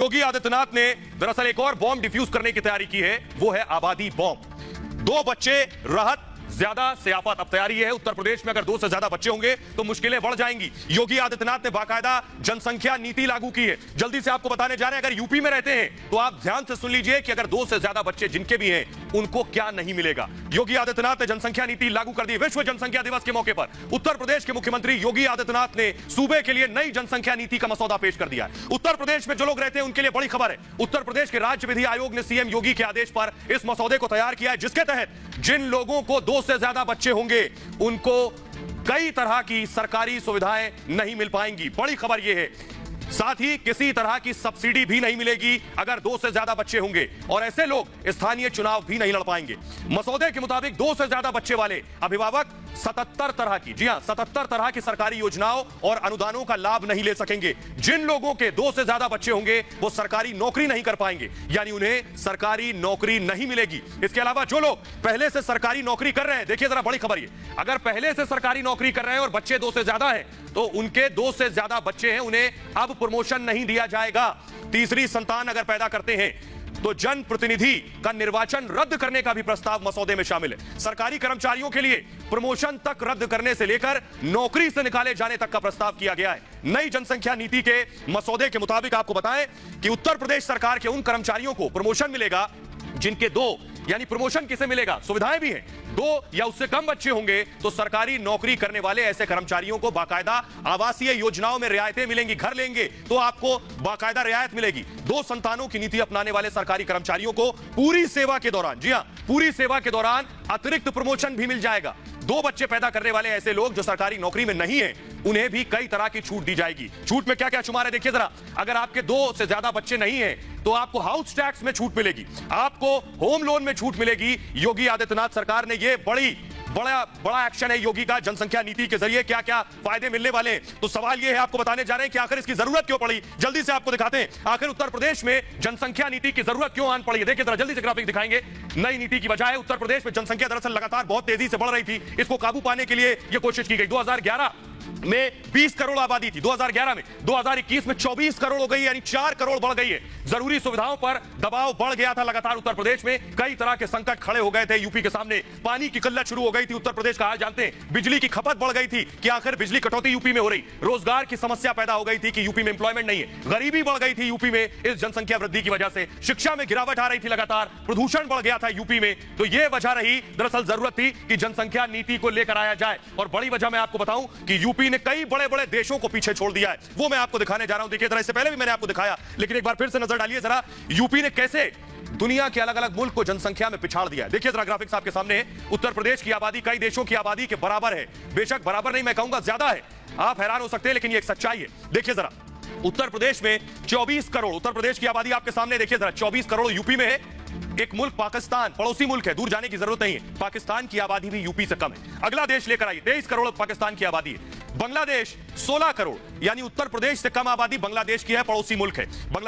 योगी आदित्यनाथ ने दरअसल एक और बॉम्ब डिफ्यूज करने की तैयारी की है, वो है आबादी बॉम्ब। 2 बच्चे राहत, ज्यादा से आफत। अब तैयारी है उत्तर प्रदेश में अगर 2 से ज्यादा बच्चे होंगे तो मुश्किलें बढ़ जाएंगी। योगी आदित्यनाथ ने बाकायदा जनसंख्या नीति लागू की है। जल्दी से आपको बताने जा रहे हैं, अगर यूपी में रहते हैं तो आप ध्यान से सुन लीजिए कि अगर 2 से ज्यादा बच्चे जिनके भी हैं उनको क्या नहीं मिलेगा। योगी आदित्यनाथ ने जनसंख्या नीति लागू कर दी। विश्व जनसंख्या दिवस के मौके पर उत्तर प्रदेश के मुख्यमंत्री योगी आदित्यनाथ ने सूबे के लिए नई जनसंख्या नीति का मसौदा पेश कर दिया है। उत्तर प्रदेश में जो लोग रहते हैं उनके लिए बड़ी खबर है। उत्तर प्रदेश के राज्य विधि आयोग ने सीएम योगी के आदेश पर इस मसौदे को तैयार किया है, जिसके तहत जिन लोगों को 2 से ज्यादा बच्चे होंगे उनको कई तरह की सरकारी सुविधाएं नहीं मिल पाएंगी। बड़ी खबर यह है। साथ ही किसी तरह की सब्सिडी भी नहीं मिलेगी अगर 2 से ज्यादा बच्चे होंगे, और ऐसे लोग स्थानीय चुनाव भी नहीं लड़ पाएंगे। मसौदे के मुताबिक 2 से ज्यादा बच्चे वाले अभिभावक 77 तरह की, जी हां 77 तरह की सरकारी योजनाओं और अनुदानों का लाभ नहीं ले सकेंगे। जिन लोगों के 2 से ज्यादा बच्चे होंगे वो सरकारी नौकरी नहीं कर पाएंगे, यानी उन्हें सरकारी नौकरी नहीं मिलेगी। इसके अलावा जो लोग पहले से सरकारी नौकरी कर रहे हैं, देखिए जरा बड़ी खबर ये, अगर पहले से सरकारी नौकरी कर रहे हैं और बच्चे 2 से ज्यादा हैं तो उनके 2 से ज्यादा बच्चे हैं, उन्हें अब प्रमोशन नहीं दिया जाएगा। तीसरी संतान अगर पैदा करते हैं तो जनप्रतिनिधि का निर्वाचन रद्द करने का भी प्रस्ताव मसौदे में शामिल है। सरकारी कर्मचारियों के लिए प्रमोशन तक रद्द करने से लेकर नौकरी से निकाले जाने तक का प्रस्ताव किया गया है। नई जनसंख्या नीति के मसौदे के मुताबिक आपको बताएं कि उत्तर प्रदेश सरकार के उन कर्मचारियों को प्रमोशन मिलेगा जिनके 2, यानी प्रमोशन किसे मिलेगा, सुविधाएं भी हैं, 2 या उससे कम बच्चे होंगे तो सरकारी नौकरी करने वाले ऐसे कर्मचारियों को बाकायदा आवासीय योजनाओं में रियायतें मिलेंगी। घर लेंगे तो आपको बाकायदा रियायत मिलेगी। 2 संतानों की नीति अपनाने वाले सरकारी कर्मचारियों को पूरी सेवा के दौरान, जी हां पूरी सेवा के दौरान अतिरिक्त प्रमोशन भी मिल जाएगा। 2 बच्चे पैदा करने वाले ऐसे लोग जो सरकारी नौकरी में नहीं है उन्हें भी कई तरह की छूट दी जाएगी। छूट में क्या क्या शुमार है देखिए जरा। अगर आपके 2 से ज्यादा बच्चे नहीं हैं तो आपको हाउस टैक्स में छूट मिलेगी, आपको होम लोन में छूट मिलेगी। योगी आदित्यनाथ सरकार ने ये बड़ा एक्शन है योगी का जनसंख्या नीति के जरिए, क्या क्या फायदे मिलने वाले हैं। तो सवाल ये है, आपको बताने जा रहे हैं कि आखिर इसकी जरूरत क्यों पड़ी। जल्दी से आपको दिखाते हैं आखिर उत्तर प्रदेश में जनसंख्या नीति की जरूरत क्यों आन पड़ी है। देखिए जरा जल्दी से ग्राफिक दिखाएंगे। नई नीति की वजह है उत्तर प्रदेश में जनसंख्या दरअसल लगातार बहुत तेजी से बढ़ रही थी। इसको काबू पाने के लिए यह कोशिश की गई। 2011 में 20 करोड़ आबादी थी 2011 में, 2021 में 24 करोड़ हो गई, यानी 4 करोड़ बढ़ गई है। जरूरी सुविधाओं पर दबाव बढ़ गया था लगातार उत्तर प्रदेश में। कई तरह के संकट खड़े हो गए थे यूपी के सामने। पानी की किल्लत शुरू हो गई थी, उत्तर प्रदेश का हाल जानते हैं। बिजली की खपत बढ़ गई थी कि आखिर बिजली कटौती यूपी में हो रही। रोजगार की समस्या पैदा हो गई थी कि यूपी में एम्प्लॉयमेंट नहीं है। गरीबी बढ़ गई थी यूपी में इस जनसंख्या वृद्धि की वजह से। शिक्षा में गिरावट आ रही थी लगातार, प्रदूषण बढ़ गया था यूपी में। तो यह वजह रही, दरअसल जरूरत थी कि जनसंख्या नीति को लेकर आया जाए। और बड़ी वजह मैं आपको बताऊं कि यूपी ने कई बड़े बड़े देशों को पीछे छोड़ दिया है, वो मैं आपको दिखाने जा रहा हूं। देखिए जरा, इससे पहले भी मैंने आपको दिखाया, लेकिन एक बार फिर से नजर डालिए जरा, यूपी ने कैसे दुनिया के अलग अलग मुल्क को जनसंख्या में पिछाड़ दिया है। देखिए जरा ग्राफिक्स आपके सामने है। उत्तर प्रदेश की आबादी कई देशों की आबादी के बराबर है, बेशक बराबर नहीं, मैं कहूंगा ज्यादा है। आप हैरान हो सकते हैं लेकिन ये एक सच्चाई है। देखिए जरा, उत्तर प्रदेश में 24 करोड़, उत्तर प्रदेश की आबादी आपके सामने देखिए जरा, 24 करोड़ यूपी में है। एक मुल्क पाकिस्तान, पड़ोसी मुल्क है, दूर जाने की जरूरत नहीं है, पाकिस्तान की आबादी भी यूपी से कम है। अगला देश लेकर आइए, 23 करोड़ पाकिस्तान की आबादी है। बांग्लादेश 16 करोड़, यानी उत्तर प्रदेश से कम आबादी बांग्लादेश की है, पड़ोसी मुल्क है। बांग्लादेश